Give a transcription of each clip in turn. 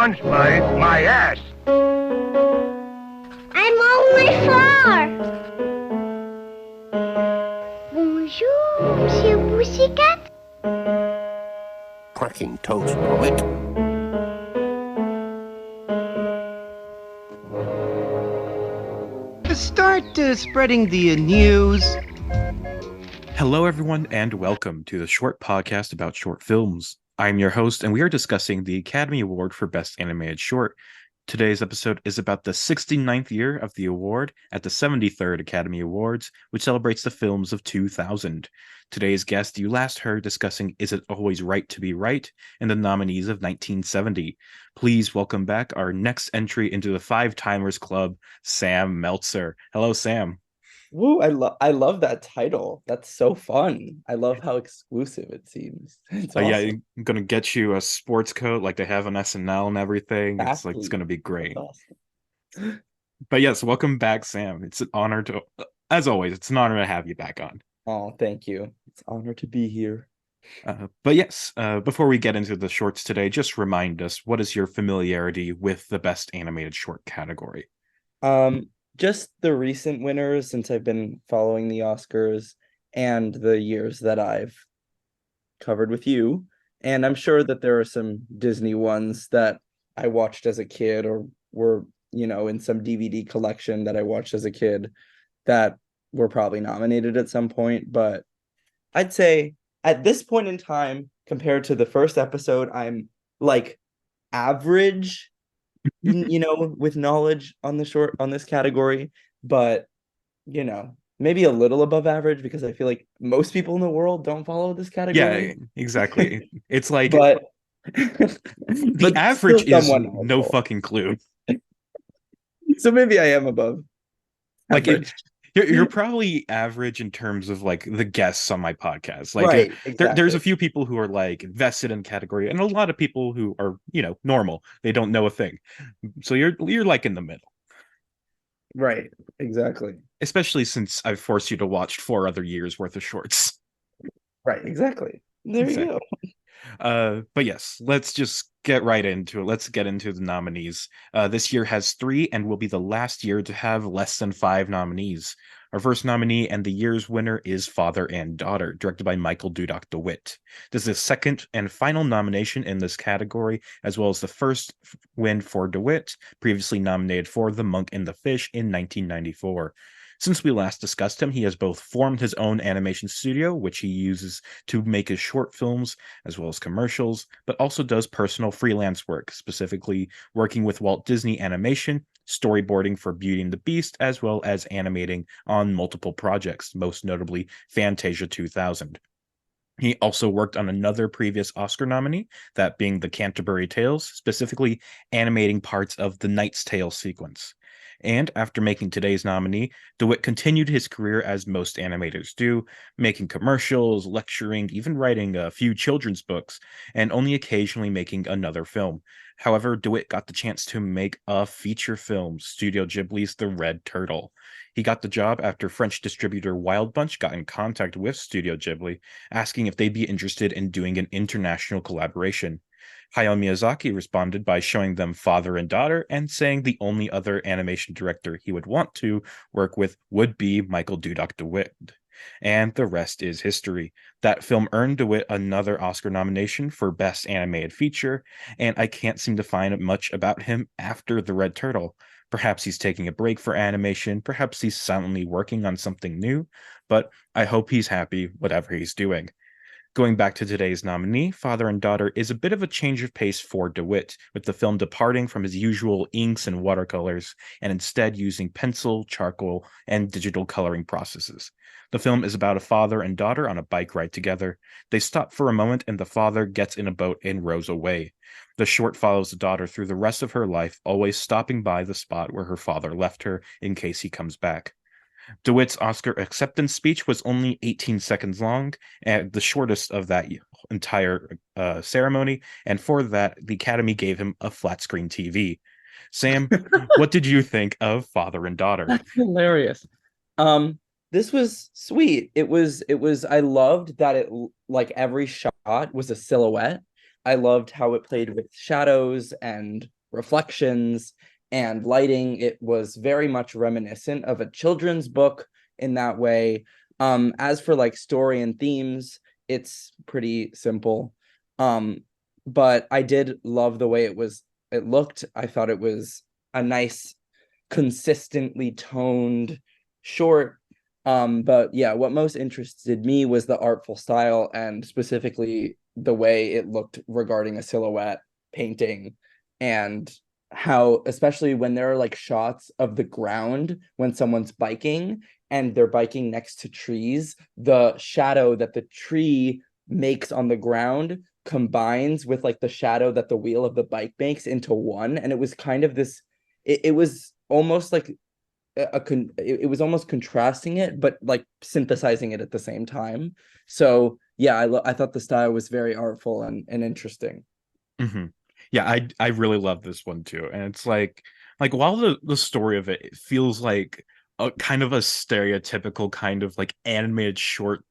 once, Bud. My ass. I'm only 4. Bonjour, Monsieur Pussycat. Cracking toast, Robert. Start spreading the news. Hello, everyone, and welcome to the short podcast about short films. I'm your host, and we are discussing the Academy Award for Best Animated Short. Today's episode is about the 69th year of the award at the 73rd Academy Awards, which celebrates the films of 2000. Today's guest you last heard discussing Is It Always Right to Be Right and the nominees of 1970. Please welcome back our next entry into the Five Timers Club, Sam Meltzer. Hello, Sam. Woo, I love that title. That's so fun. I love how exclusive it seems. It's awesome. Yeah, I'm gonna get you a sports coat like they have on SNL and everything. It's Exactly. gonna be great. Awesome. But yes, welcome back, Sam. It's an honor to, as always, it's an honor to have you back on. Oh, thank you. It's an honor to be here. But yes, before we get into the shorts today, just remind us, what is your familiarity with the Best Animated Short category? Just the recent winners since I've been following the Oscars and the years that I've covered with you. And I'm sure that there are some Disney ones that I watched as a kid or were, in some DVD collection that I watched as a kid that were probably nominated at some point. But I'd say at this point in time, compared to the first episode, I'm like average with knowledge on this category, but maybe a little above average because I feel like most people in the world don't follow this category. Yeah, exactly. It's like but the average is no fucking clue. So maybe I am above average. You're probably average in terms of like the guests on my podcast. Like, right, exactly. There's a few people who are like vested in category, and a lot of people who are normal. They don't know a thing. So you're like in the middle. Right, exactly. Especially since I've forced you to watch 4 other years worth of shorts. Right, exactly. There you go. But yes, let's just get right into it. Let's get into the nominees. This year has 3 and will be the last year to have less than 5 nominees. Our first nominee and the year's winner is Father and Daughter, directed by Michael Dudok DeWitt. This is the second and final nomination in this category, as well as the first win for DeWitt, previously nominated for The Monk and the Fish in 1994. Since we last discussed him, he has both formed his own animation studio, which he uses to make his short films as well as commercials, but also does personal freelance work, specifically working with Walt Disney Animation, storyboarding for Beauty and the Beast, as well as animating on multiple projects, most notably Fantasia 2000. He also worked on another previous Oscar nominee, that being The Canterbury Tales, specifically animating parts of the Knight's Tale sequence. And after making today's nominee, DeWitt continued his career as most animators do, making commercials, lecturing, even writing a few children's books, and only occasionally making another film. However, DeWitt got the chance to make a feature film, Studio Ghibli's The Red Turtle. He got the job after French distributor Wild Bunch got in contact with Studio Ghibli, asking if they'd be interested in doing an international collaboration. Hayao Miyazaki responded by showing them Father and Daughter and saying the only other animation director he would want to work with would be Michael Dudok DeWitt. And the rest is history. That film earned DeWitt another Oscar nomination for Best Animated Feature, and I can't seem to find much about him after The Red Turtle. Perhaps he's taking a break for animation, perhaps he's silently working on something new, but I hope he's happy whatever he's doing. Going back to today's nominee, Father and Daughter is a bit of a change of pace for DeWitt, with the film departing from his usual inks and watercolors and instead using pencil, charcoal, and digital coloring processes. The film is about a father and daughter on a bike ride together. They stop for a moment and the father gets in a boat and rows away. The short follows the daughter through the rest of her life, always stopping by the spot where her father left her in case he comes back. DeWitt's Oscar acceptance speech was only 18 seconds long, and the shortest of that entire ceremony, and for that, the Academy gave him a flat screen TV. Sam, what did you think of Father and Daughter? That's hilarious. This was sweet. It was I loved that it, like, every shot was a silhouette. I loved how it played with shadows and reflections and lighting. It was very much reminiscent of a children's book in that way. As for like story and themes, it's pretty simple. But I did love the way it looked. I thought it was a nice, consistently toned short. But yeah, what most interested me was the artful style, and specifically the way it looked regarding a silhouette painting, and how, especially when there are like shots of the ground when someone's biking and they're biking next to trees, the shadow that the tree makes on the ground combines with like the shadow that the wheel of the bike makes into one. And it was kind of this, it was almost like it was almost contrasting it, but like synthesizing it at the same time. So yeah, I thought the style was very artful and interesting. Mm-hmm. Yeah, I really love this one too. And it's like while the story of it feels like a kind of a stereotypical kind of like animated short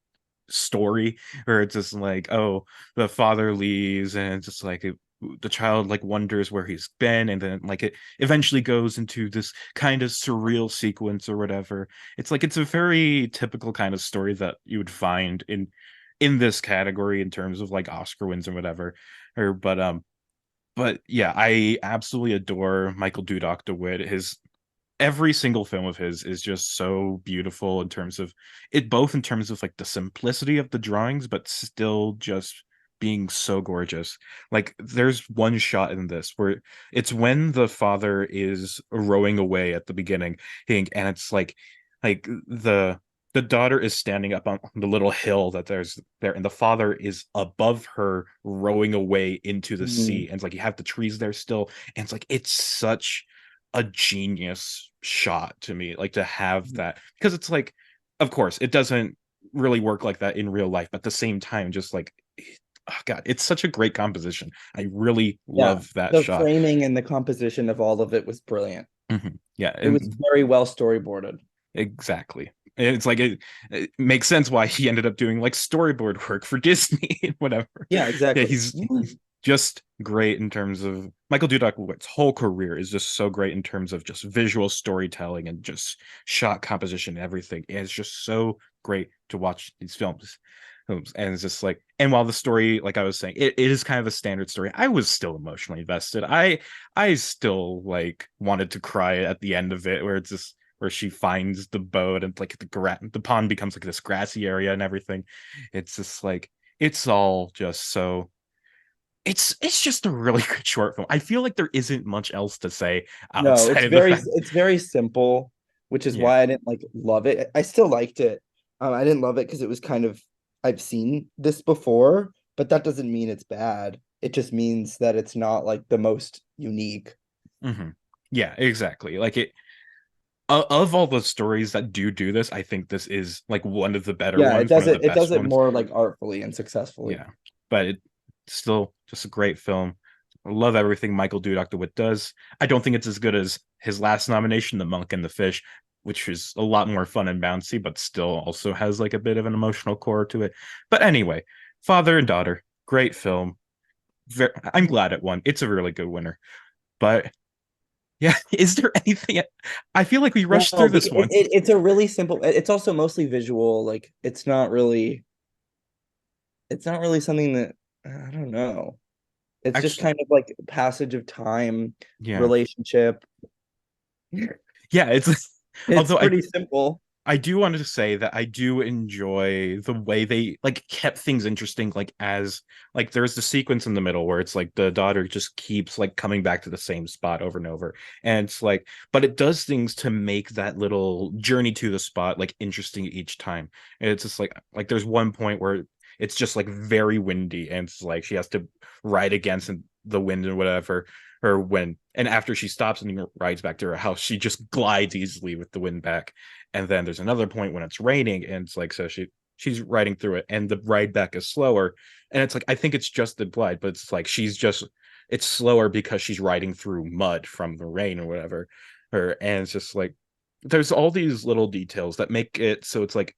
story where it's just like, oh, the father leaves and it's just like the child like wonders where he's been, and then like it eventually goes into this kind of surreal sequence or whatever. It's like it's a very typical kind of story that you would find in this category in terms of like Oscar wins and whatever. Or but yeah, I absolutely adore Michael Dudok DeWitt. His every single film of his is just so beautiful in terms of it, both in terms of like the simplicity of the drawings, but still just being so gorgeous. Like there's one shot in this where it's when the father is rowing away at the beginning, and it's like the daughter is standing up on the little hill that there's there, and the father is above her rowing away into the sea, Mm. and it's like you have the trees there still, and it's like it's such a genius shot to me, like to have that, because it's like, of course it doesn't really work like that in real life, but at the same time just like, oh god, it's such a great composition. I really Yeah, love that the shot. framing and the composition of all of it was brilliant. Yeah, It was and very well storyboarded. exactly. It's like it makes sense why he ended up doing like storyboard work for Disney and whatever. Yeah, Yeah, exactly. he's just great in terms of Michael Dudek's whole career is just so great in terms of just visual storytelling and just shot composition and everything. And it's just so great to watch these films. And it's just like, and while the story, like I was saying, it is kind of a standard story, I was still emotionally invested. I still like wanted to cry at the end of it, where it's just where she finds the boat and like the pond becomes like this grassy area and everything. It's just like it's all just so it's just a really good short film. I feel like there isn't much else to say No, outside of the fact. it's very simple, which is Yeah. why I didn't like love it. I still liked it. I didn't love it because it was kind of, I've seen this before, but that doesn't mean it's bad. It just means that it's not like the most unique. Hmm. Yeah, exactly. Like it of all the stories that do this, I think this is like one of the better Yeah, ones, one of the it does best it ones. more like artfully and successfully. Yeah, but it's still just a great film. I love everything Michael Dudok DeWitt does. I don't think it's as good as his last nomination, The Monk and the Fish, which is a lot more fun and bouncy, but still also has like a bit of an emotional core to it. But anyway, Father and Daughter, great film. I'm glad it won. It's a really good winner. But yeah, is there anything? I feel like we No, rushed through this one. it's a really simple. It's also mostly visual. Like it's not really something that, I don't know. It's just Actually, kind of like passage of time, yeah, relationship. yeah. It's It's although pretty simple. I do want to say that I do enjoy the way they like kept things interesting. Like as like there's the sequence in the middle where it's like the daughter just keeps like coming back to the same spot over and over, and it's like, but it does things to make that little journey to the spot like interesting each time. And it's just like there's one point where it's just like very windy, and it's like she has to ride against the wind and whatever. Or when and after she stops and rides back to her house, she just glides easily with the wind back. And then there's another point when it's raining, and it's like so she's riding through it, and the ride back is slower, and it's like I think it's just the glide, but it's like she's just it's slower because she's riding through mud from the rain or whatever. Or and it's just like there's all these little details that make it so it's like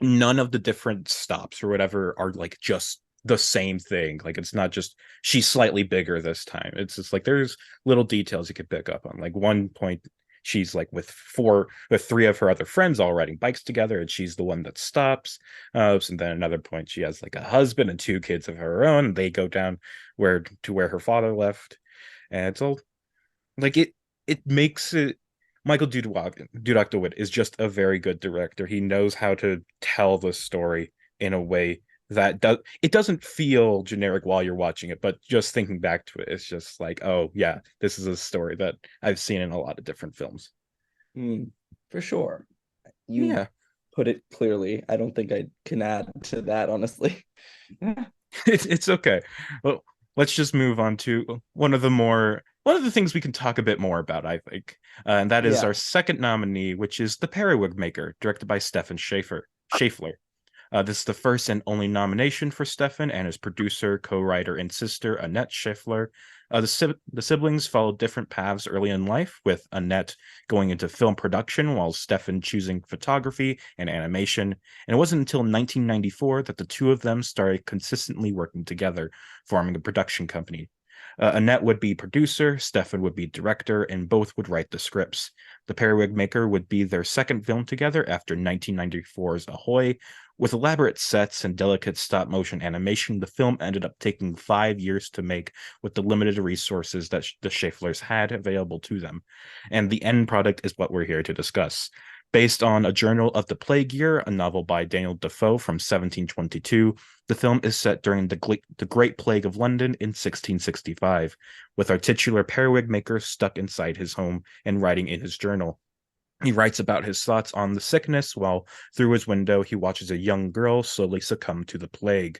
none of the different stops or whatever are like just the same thing. Like it's not just she's slightly bigger this time. It's just like there's little details you could pick up on. Like one point she's like with three of her other friends all riding bikes together, and she's the one that stops. And then another point she has like a husband and two kids of her own, and they go down where her father left. And it's all like it makes it. Michael Dudok DeWitt is just a very good director. He knows how to tell the story in a way that doesn't feel generic while you're watching it, but just thinking back to it, it's just like, oh yeah, this is a story that I've seen in a lot of different films. For sure. You Yeah. put it clearly. I don't think I can add to that, honestly. It's okay. Well, let's just move on to one of the things we can talk a bit more about, I think, and that is Yeah. our second nominee, which is The Periwig Maker, directed by Stefan Schaeffler. This is the first and only nomination for Stefan and his producer, co-writer, and sister, Annette Schaeffler. The siblings followed different paths early in life, with Annette going into film production while Stefan choosing photography and animation. And it wasn't until 1994 that the two of them started consistently working together, forming a production company. Annette would be producer, Stefan would be director, and both would write the scripts. The Periwig Maker would be their second film together after 1994's Ahoy. With elaborate sets and delicate stop motion animation, the film ended up taking 5 years to make with the limited resources that the Schaefflers had available to them. And the end product is what we're here to discuss. Based on A Journal of the Plague Year, a novel by Daniel Defoe from 1722, the film is set during the Great Plague of London in 1665, with our titular periwig maker stuck inside his home and writing in his journal. He writes about his thoughts on the sickness while through his window he watches a young girl slowly succumb to the plague.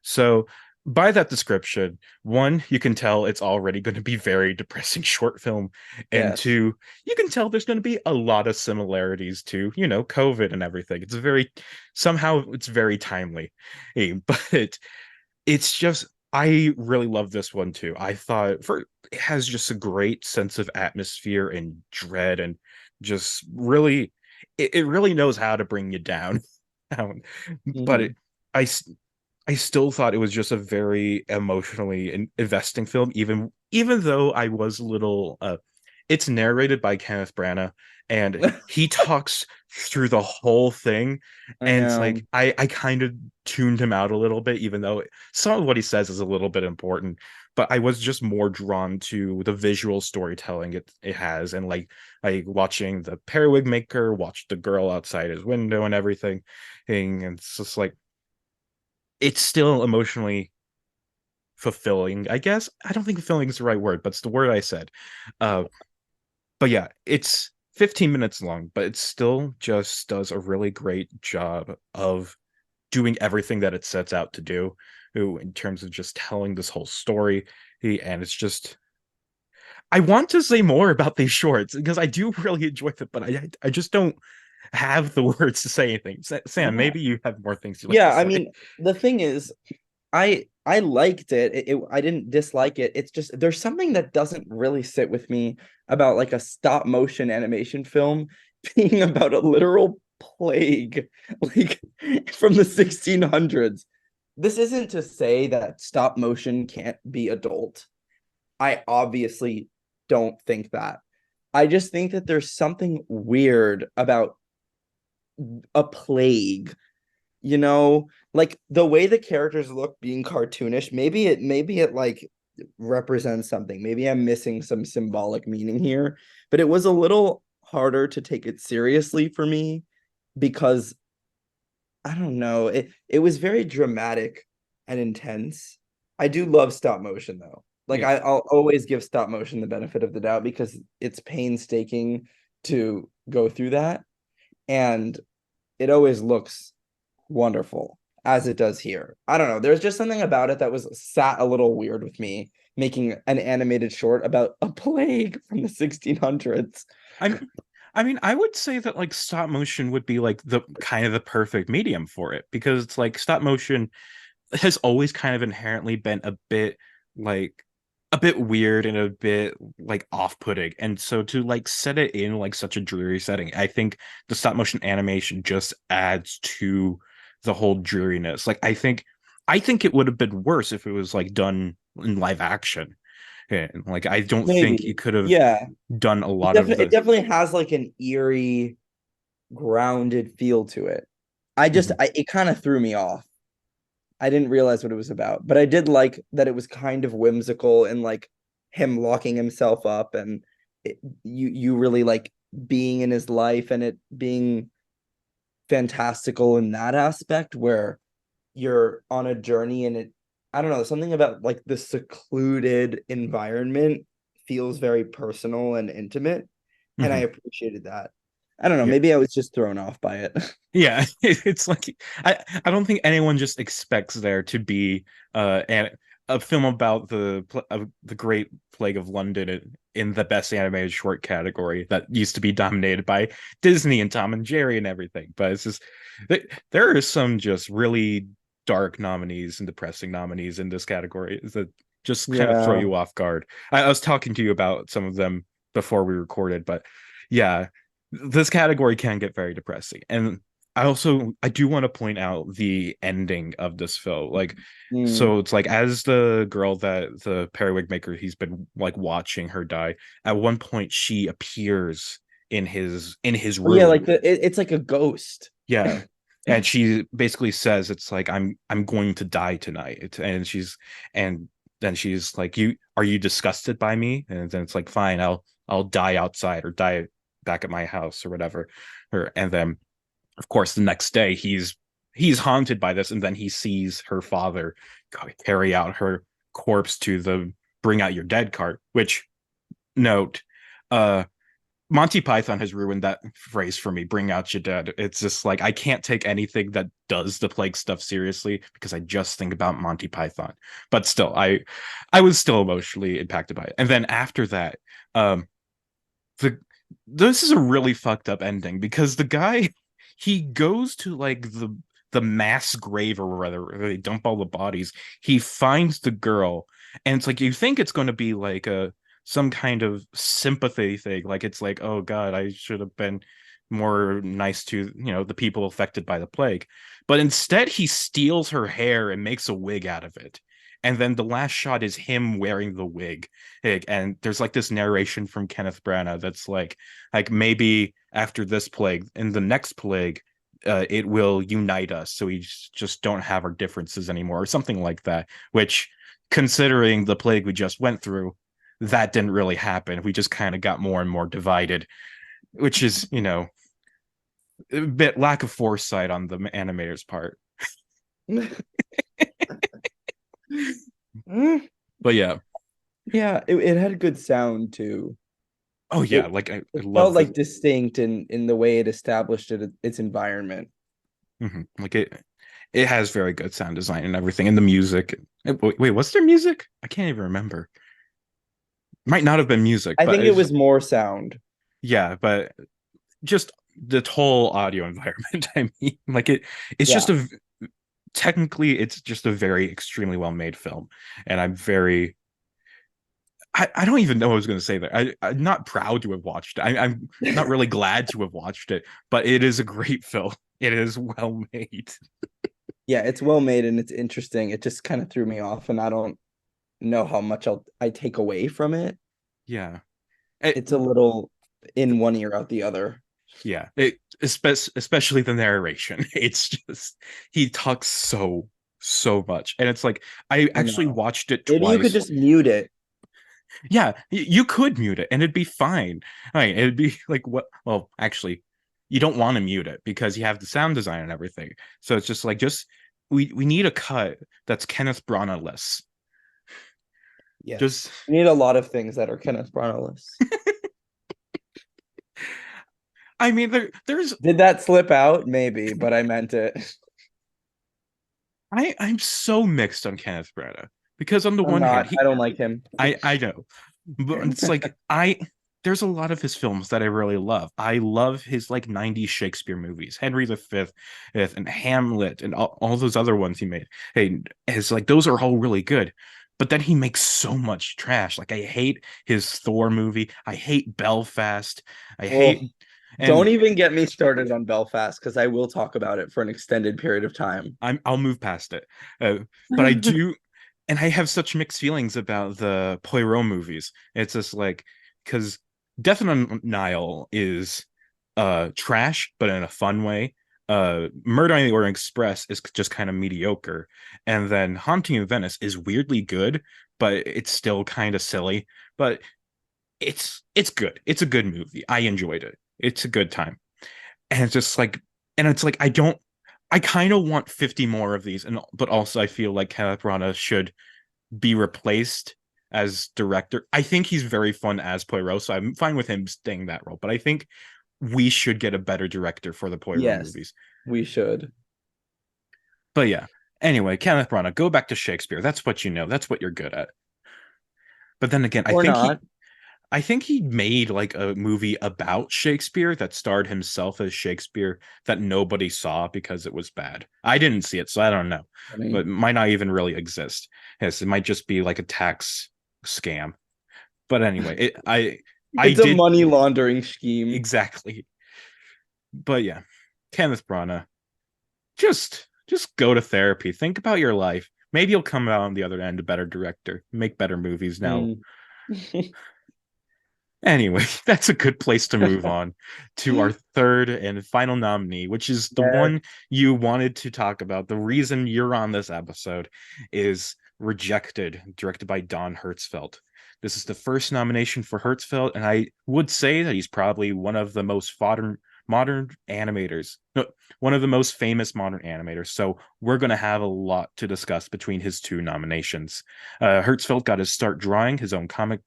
So, by that description, one, you can tell it's already going to be very depressing short film, and Yes. two, you can tell there's going to be a lot of similarities to, COVID and everything. It's very timely. But it's just I really love this one too. I thought for it has just a great sense of atmosphere and dread, and just really it really knows how to bring you down. down. But Mhm. I I still thought it was just a very emotionally investing film, even though I was a little. It's narrated by Kenneth Branagh, and he talks through the whole thing, I and it's know. like I kind of tuned him out a little bit, even though some of what he says is a little bit important. But I was just more drawn to the visual storytelling it has, and like watching the periwig maker watch the girl outside his window and everything, and it's just like it's still emotionally fulfilling, I guess. I don't think fulfilling is the right word, but it's the word I said. Uh, but yeah, it's 15 minutes long, but it still just does a really great job of doing everything that it sets out to do in terms of just telling this whole story. And it's just, I want to say more about these shorts because I do really enjoy them, but I just don't have the words to say anything. Sam, Yeah. maybe you have more things you'd like to Yeah, I say. mean, the thing is, I liked it. I didn't dislike it. It's just there's something that doesn't really sit with me about like a stop motion animation film being about a literal plague, like from the 1600s. This isn't to say that stop motion can't be adult. I obviously don't think that. I just think that there's something weird about a plague, like the way the characters look being cartoonish. Maybe it like represents something. Maybe I'm missing some symbolic meaning here, but it was a little harder to take it seriously for me because I don't know, it was very dramatic and intense. I do love stop motion though. Like Yeah. I'll always give stop motion the benefit of the doubt because it's painstaking to go through that, and it always looks wonderful as it does here. I don't know. There's just something about it that was sat a little weird with me, making an animated short about a plague from the 1600s. I mean, I would say that like stop motion would be like the kind of the perfect medium for it, because it's like stop motion has always kind of inherently been like a bit weird and a bit like off-putting. And so to like set it in like such a dreary setting, I think the stop motion animation just adds to the whole dreariness. Like I think I think it would have been worse if it was like done in live action. Yeah, like I don't think Maybe. it could have Yeah. done a It lot of definitely it the. definitely has like an eerie, grounded feel to it. Mhm, It kind of threw me off. I didn't realize what it was about, but I did like that it was kind of whimsical and like him locking himself up and you really like being in his life and it being fantastical in that aspect where you're on a journey and it I don't know, something about like the secluded environment feels very personal and intimate and I mhm. appreciated that. I don't know, Yeah. maybe I was just thrown off by it. Yeah, it's like I don't think anyone just expects there to be a film about the Great Plague of London in the best animated short category that used to be dominated by Disney and Tom and Jerry and everything. But it's just there are some just really dark nominees and depressing nominees in this category that just kind of throw Yeah. you off guard. I was talking to you about some of them before we recorded, but yeah, this category can get very depressing. And I do want to point out the ending of this film. Like, Mm. so it's like as the girl that the Periwig maker he's been like watching her die, at one point she appears in his Oh yeah, room. like it's like a ghost. Yeah. And she basically says it's like I'm going to die tonight. And then she's like, you are you disgusted by me? And then it's like, fine, I'll die outside or die back at my house or whatever. And then of course the next day he's haunted by this, and then he sees her father carry out her corpse to the bring out your dead cart, which note, uh Monty Python has ruined that phrase for me. Bring out your dead. It's just like I can't take anything that does the plague stuff seriously because I just think about Monty Python. But still, I was still emotionally impacted by it. And then after that, um, the this is a really fucked up ending because the guy he goes to like the mass grave or whether they dump all the bodies. He finds the girl, and it's like you think it's going to be like a some kind of sympathy thing, like it's like, oh god, I should have been more nice to the people affected by the plague, but instead he steals her hair and makes a wig out of it, and then the last shot is him wearing the wig. And there's like this narration from Kenneth Branagh that's like maybe after this plague, in the next plague, it will unite us, so we just don't have our differences anymore, or something like that. Which, considering the plague we just went through, that didn't really happen. We just kind of got more and more divided, which is a bit lack of foresight on the animator's part. Mm. But yeah, Yeah, it had good sound too. oh yeah, It like I it felt love the like distinct in the way it established its environment. like it has very good sound design and everything, and the music. Wait, what's their music? I can't even remember. Might not have been music, I but think it it's, was more sound. yeah, but just the whole audio environment. I mean, like it's just Yeah. a technically it's just a very extremely well made film, and I'm very I don't even know what I was going to say there. I'm not proud to have watched it. I'm not really glad to have watched it, but it is a great film. It is well made. Yeah, it's well made and it's interesting. It just kind of threw me off and I don't know how much I take away from it. Yeah. It's a little in one ear out the other. Yeah, especially the narration. It's just he talks so much, and it's like I I actually know. watched it Maybe you could twice. just mute it. Yeah, you could mute it, and it'd be fine. I mean, it'd be like what? Well, actually, you don't want to mute it because you have the sound design and everything. So it's just like we need a cut that's Kenneth Branagh-less. Yes. Just We need a lot of things that are Kenneth Branagh-less. I mean, there's Did that slip out? Maybe, but I meant it. I'm so mixed on Kenneth Branagh because on the I'm one hand, not. I don't like him. I know, but it's like I there's a lot of his films that I really love. I love his like 90s Shakespeare movies, Henry V, and Hamlet, and all those other ones he made. Hey, it's like those are all really good. But then he makes so much trash. Like I hate his Thor movie. I hate Belfast. I Oh, hate And Don't even get me started on Belfast, because I will talk about it for an extended period of time. I'll move past it. But I do, and I have such mixed feelings about the Poirot movies. It's just like, because Death on Nile is trash, but in a fun way. Murder on the Orient Express is just kind of mediocre, and then Haunting in Venice is weirdly good, but it's still kind of silly. But it's good. It's a good movie. I enjoyed it. It's a good time. And it's just like, and it's like I kind of want 50 more of these, and but also I feel like Kenneth Branagh should be replaced as director. I think he's very fun as Poirot, so I'm fine with him staying that role. But I think we should get a better director for the Poirot Yes, movies. we should. But yeah. Anyway, Kenneth Branagh, go back to Shakespeare. That's what you know. That's what you're good at. But then again, Or not. I think he made like a movie about Shakespeare that starred himself as Shakespeare that nobody saw because it was bad. I didn't see it, so I don't know. But it might not even really exist. Yes, it might just be like a tax scam. But anyway, I It's a did money laundering scheme. exactly. But yeah, Kenneth Branagh, just go to therapy. Think about your life. Maybe you'll come out on the other end a better director, make better movies now. Anyway, that's a good place to move on to our third and final nominee, which is the one you wanted to talk about. The reason you're on this episode is Rejected, directed by Don Hertzfeldt. This is the first nomination for Hertzfeldt, and I would say that he's probably one of the most modern animators. No, one of the most famous modern animators. So we're going to have a lot to discuss between his two nominations. Hertzfeldt got his start drawing his own comic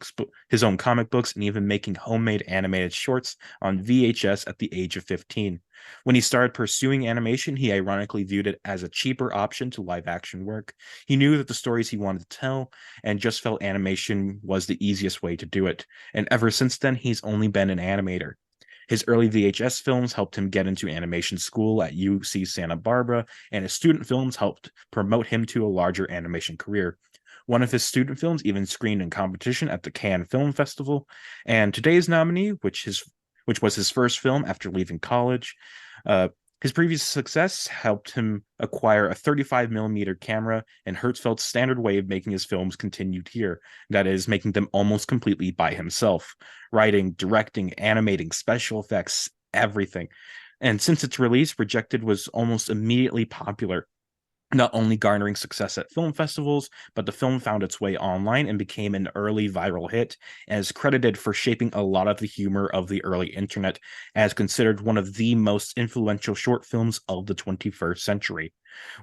books, and even making homemade animated shorts on VHS at the age of 15. When he started pursuing animation, he ironically viewed it as a cheaper option to live action work. He knew that the stories he wanted to tell and just felt animation was the easiest way to do it. And ever since then, he's only been an animator. His early VHS films helped him get into animation school at UC Santa Barbara, and his student films helped promote him to a larger animation career. One of his student films even screened in competition at the Cannes Film Festival. And today's nominee, which was his first film after leaving college, his previous success helped him acquire a 35mm camera, and Hertzfeldt's standard way of making his films continued here. That is, making them almost completely by himself, writing, directing, animating, special effects, everything. And since its release, Rejected was almost immediately popular, not only garnering success at film festivals, but the film found its way online and became an early viral hit, and is credited for shaping a lot of the humor of the early internet, as considered one of the most influential short films of the 21st century.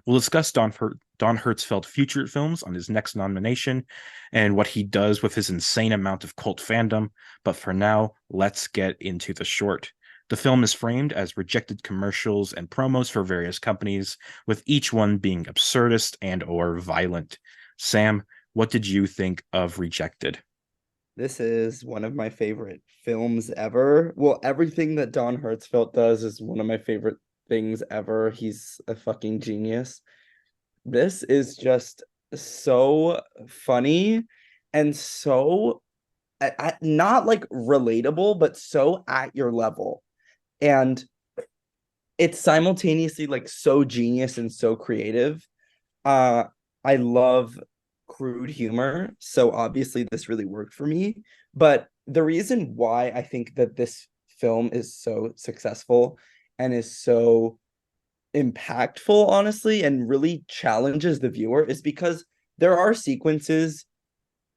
We'll discuss Don Hertzfeldt future films on his next nomination and what he does with his insane amount of cult fandom, but for now, let's get into the short. The film is framed as rejected commercials and promos for various companies, with each one being absurdist and or violent. Sam, what did you think of Rejected? This is one of my favorite films ever. Well, everything that Don Hertzfeldt does is one of my favorite things ever. He's a fucking genius. This is just so funny and so not like relatable, but so at your level. And it's simultaneously like so genius and so creative. I love crude humor, so obviously this really worked for me. But the reason why I think that this film is so successful and is so impactful, honestly, and really challenges the viewer is because there are sequences.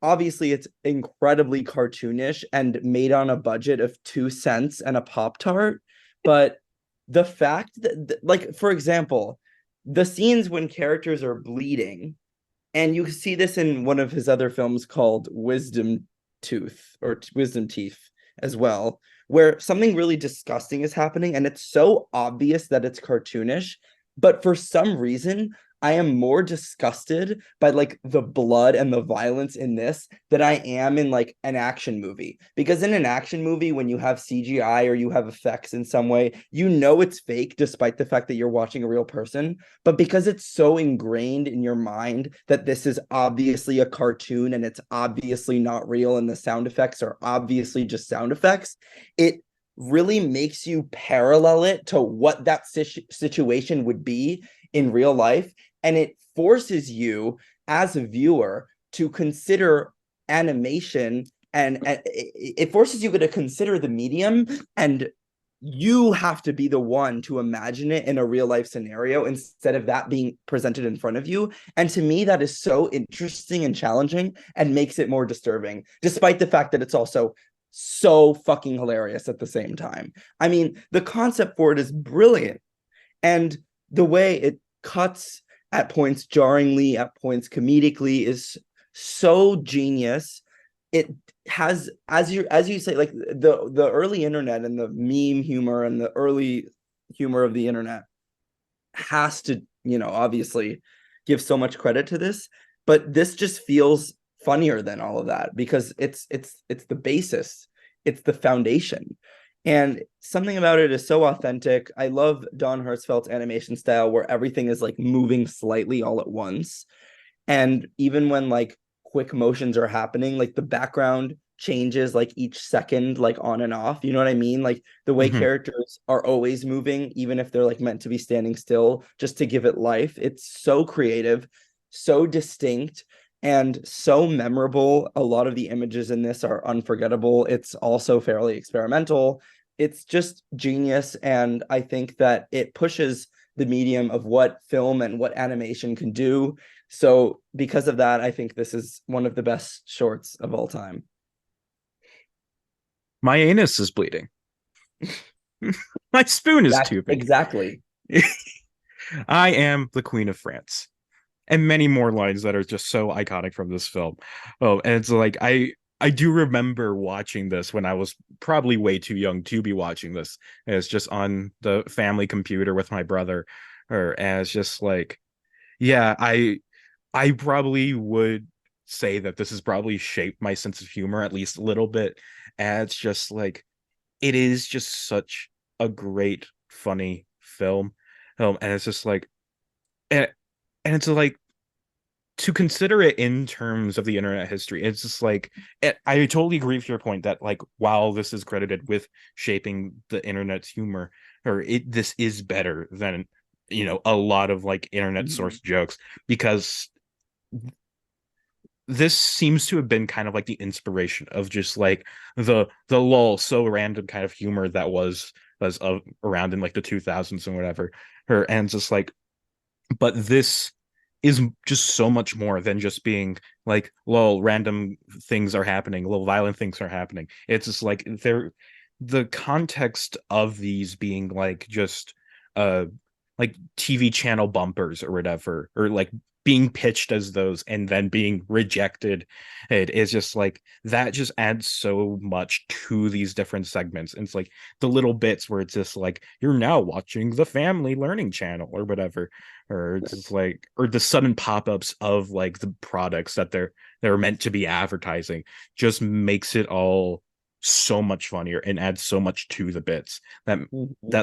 Obviously, it's incredibly cartoonish and made on a budget of 2 cents and a Pop-Tart. But the fact that, like, for example, the scenes when characters are bleeding, and you see this in one of his other films called Wisdom Wisdom Teeth as well, where something really disgusting is happening, and it's so obvious that it's cartoonish, but for some reason, I am more disgusted by like the blood and the violence in this than I am in like an action movie. Because in an action movie, when you have CGI or you have effects in some way, you know it's fake despite the fact that you're watching a real person. But because it's so ingrained in your mind that this is obviously a cartoon and it's obviously not real and the sound effects are obviously just sound effects, it really makes you parallel it to what that situation would be in real life, and it forces you as a viewer to consider animation, and it forces you to consider the medium, and you have to be the one to imagine it in a real life scenario instead of that being presented in front of you. And to me, that is so interesting and challenging and makes it more disturbing, despite the fact that it's also so fucking hilarious at the same time. I mean, the concept for it is brilliant. And the way it cuts at points jarringly, at points comedically, is so genius. It has, as you say, like the early internet and the meme humor and the early humor of the internet has to, obviously give so much credit to this, but this just feels funnier than all of that because it's the basis, it's the foundation. And something about it is so authentic. I love Don Hertzfeldt's animation style where everything is like moving slightly all at once. And even when like quick motions are happening, like the background changes like each second, like on and off. You know what I mean? Like the way Mhm. characters are always moving, even if they're like meant to be standing still, just to give it life. It's so creative, so distinct, and so memorable. A lot of the images in this are unforgettable. It's also fairly experimental. It's just genius. And I think that it pushes the medium of what film and what animation can do. So because of that, I think this is one of the best shorts of all time. My anus is bleeding. My spoon is That tubing. exactly. I am the Queen of France. And many more lines that are just so iconic from this film. Oh, and it's like I do remember watching this when I was probably way too young to be watching this. And it's just on the family computer with my brother, and it's just like, yeah, I probably would say that this has probably shaped my sense of humor at least a little bit. And it's just like it is just such a great, funny film. And it's just like and, and it's like to consider it in terms of the internet history, it's just like I totally agree with your point that like while this is credited with shaping the internet's humor, this is better than a lot of like internet source jokes because this seems to have been kind of like the inspiration of just like the lol so random kind of humor that was around in like the 2000s and whatever her and just like but this is just so much more than just being like lol random things are happening, little violent things are happening. It's just like the context of these being like just uh like TV channel bumpers or whatever, or like being pitched as those and then being rejected. It is just like that just adds so much to these different segments. And it's like the little bits where it's just like you're now watching the family learning channel or whatever, or it's just like or the sudden pop-ups of like the products that they're meant to be advertising just makes it all so much funnier and adds so much to the bits that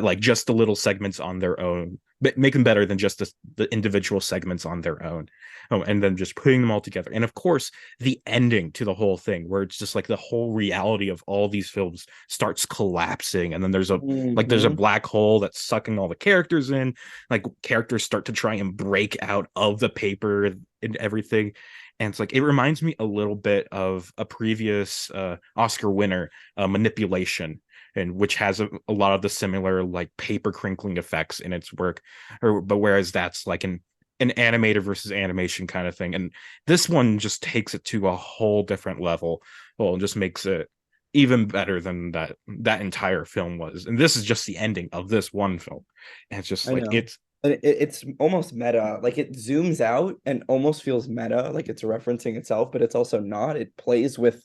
like just the little segments on their own make them better than just the individual segments on their own. Oh, and then just putting them all together. And of course, the ending to the whole thing, where it's just like the whole reality of all these films starts collapsing, and then there's a Mm-hmm. black hole that's sucking all the characters in. Like characters start to try and break out of the paper and everything. And it's like it reminds me a little bit of a previous Oscar winner, Manipulation, and which has a lot of the similar like paper crinkling effects in its work, but whereas that's like an animator versus animation kind of thing, and this one just takes it to a whole different level. Well, and just makes it even better than that entire film was. And this is just the ending of this one film, and it's just I like know. And it's almost meta. Like it zooms out and almost feels meta, like it's referencing itself, but it's also not. It plays with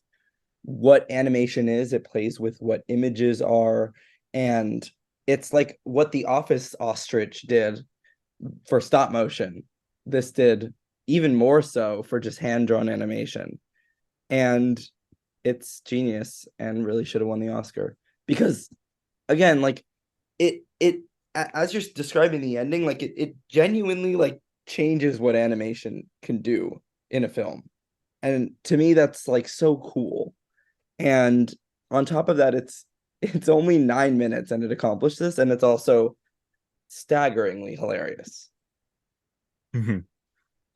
what animation is, it plays with what images are. And it's like what the Office ostrich did for stop motion. This did even more so for just hand drawn animation. And it's genius and really should have won the Oscar because again, like it as you're describing the ending, like it genuinely like changes what animation can do in a film. And to me, that's like so cool. And on top of that, it's it's only 9 minutes and it accomplished this, and it's also staggeringly hilarious. Mhm.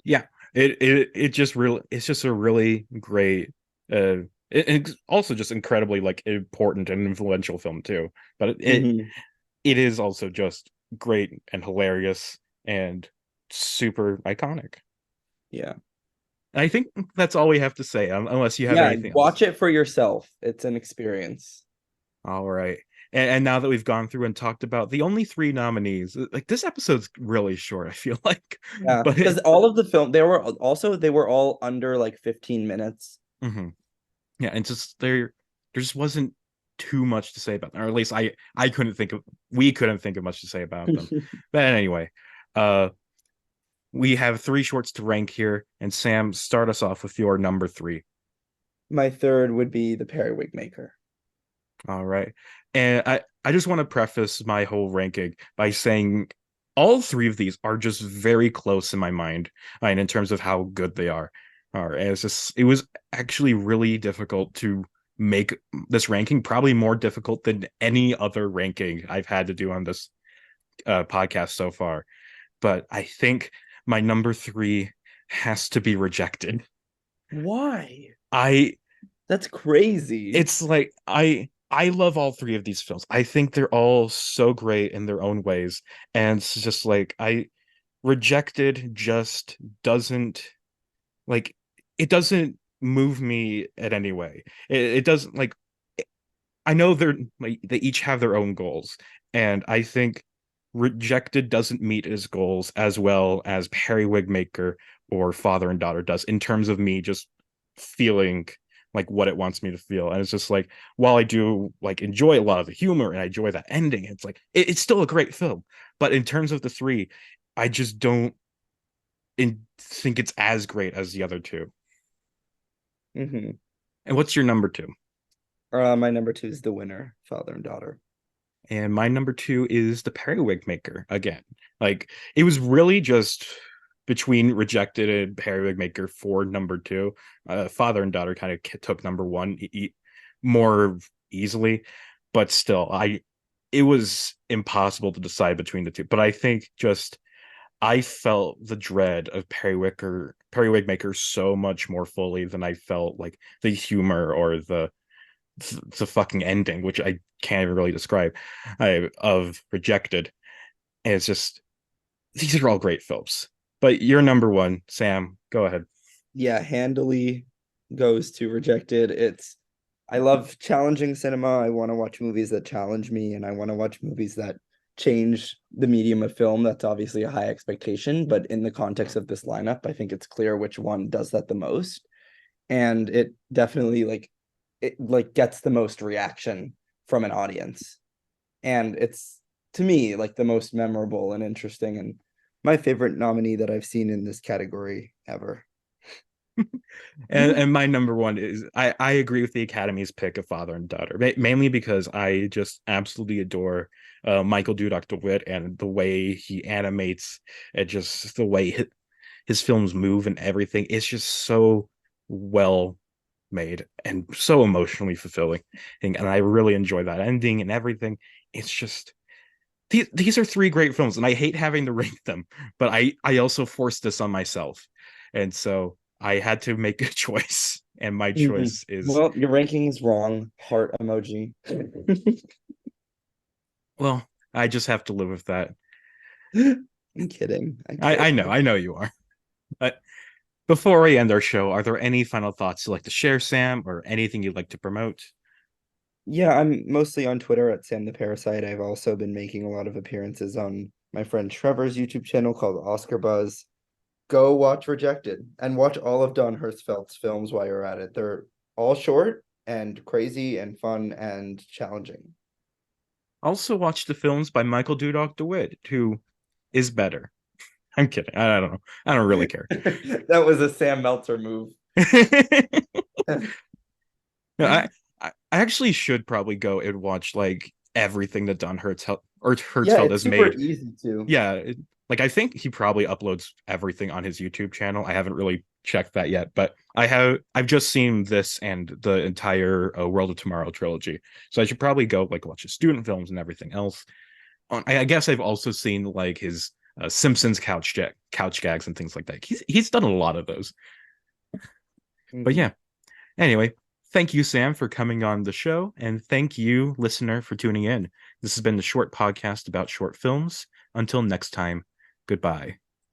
Yeah, it just really it's just a really great it's also just incredibly like important and influential film too. But Mhm. it is also just great and hilarious and super iconic. Yeah. I think that's all we have to say, unless you have Yeah, anything else. watch it for yourself. It's an experience. All right. And now that we've gone through and talked about the only three nominees, like this episode's really short, I feel like. Yeah, But because all of the film they were all under like 15 minutes. mhm. Yeah, and just there just wasn't too much to say about them, or at least I couldn't think of we couldn't think of much to say about them. But anyway, uh we have three shorts to rank here, and Sam, start us off with your number three. My third would be the Periwig Maker. All right. And I just want to preface my whole ranking by saying all three of these are just very close in my mind, and in terms of how good they are. All right. It was actually really difficult to make this ranking, probably more difficult than any other ranking I've had to do on this podcast so far. But I think my number three has to be Rejected. Why? I That's crazy. it's like I love all three of these films. I think they're all so great in their own ways, and it's just like I Rejected just doesn't like it doesn't move me in any way. It doesn't like I know they're like they each have their own goals, and I think Rejected doesn't meet his goals as well as Periwig Maker or Father and Daughter does in terms of me just feeling like what it wants me to feel. And it's just like while I do like enjoy a lot of the humor and I enjoy that ending, it's like it's still a great film. But in terms of the three, I just don't think it's as great as the other two. Hmm. And what's your number two? My number two is The Winner, Father and Daughter. And my number two is the Periwig Maker again. Like it was really just between Rejected and Periwig Maker for number two. Father and Daughter kind of took number one more easily, but still, it was impossible to decide between the two. But I think just I felt the dread of Periwig Maker so much more fully than I felt like the humor or the fucking ending, which I can't even really describe, of Rejected. And it's just these are all great films. But you're number one, Sam. Go ahead. Yeah, handily goes to Rejected. I love challenging cinema. I want to watch movies that challenge me, and I want to watch movies that change the medium of film. That's obviously a high expectation, but in the context of this lineup, I think it's clear which one does that the most. And it definitely it gets the most reaction from an audience. And it's to me like the most memorable and interesting and my favorite nominee that I've seen in this category ever. And my number one is I agree with the Academy's pick of Father and Daughter, mainly because I just absolutely adore Michael Dudok DeWitt and the way he animates and just the way his films move and everything. It's just so well made and so emotionally fulfilling. And I really enjoy that ending and everything. It's just these are three great films, and I hate having to rank them, but I also forced this on myself, and so I had to make a choice, and my Mhm. choice is Well, your ranking is wrong. Heart emoji. well, I just have to live with that. I'm kidding. I'm kidding. I know you are. But before we end our show, are there any final thoughts you'd like to share, Sam, or anything you'd like to promote? Yeah, I'm mostly on Twitter at Sam the Parasite. I've also been making a lot of appearances on my friend Trevor's YouTube channel called Oscar Buzz. Go watch Rejected and watch all of Don Hertzfeldt's films while you're at it. They're all short and crazy and fun and challenging. Also, watch the films by Michael Dudok DeWitt, who is better. I'm kidding. I don't know. I don't really care. That was a Sam Meltzer move. No, I actually should probably go and watch like everything that Don Yeah, Hertzfeld it's has super made. easy to. Yeah, like I think he probably uploads everything on his YouTube channel. I haven't really checked that yet, but I've just seen this and the entire World of Tomorrow trilogy, so I should probably go like watch his student films and everything else. I guess I've also seen like his Simpsons couch gags and things like that. He's done a lot of those. But yeah, anyway, thank you, Sam, for coming on the show, and thank you, listener, for tuning in. This has been the short podcast about short films. Until next time, goodbye.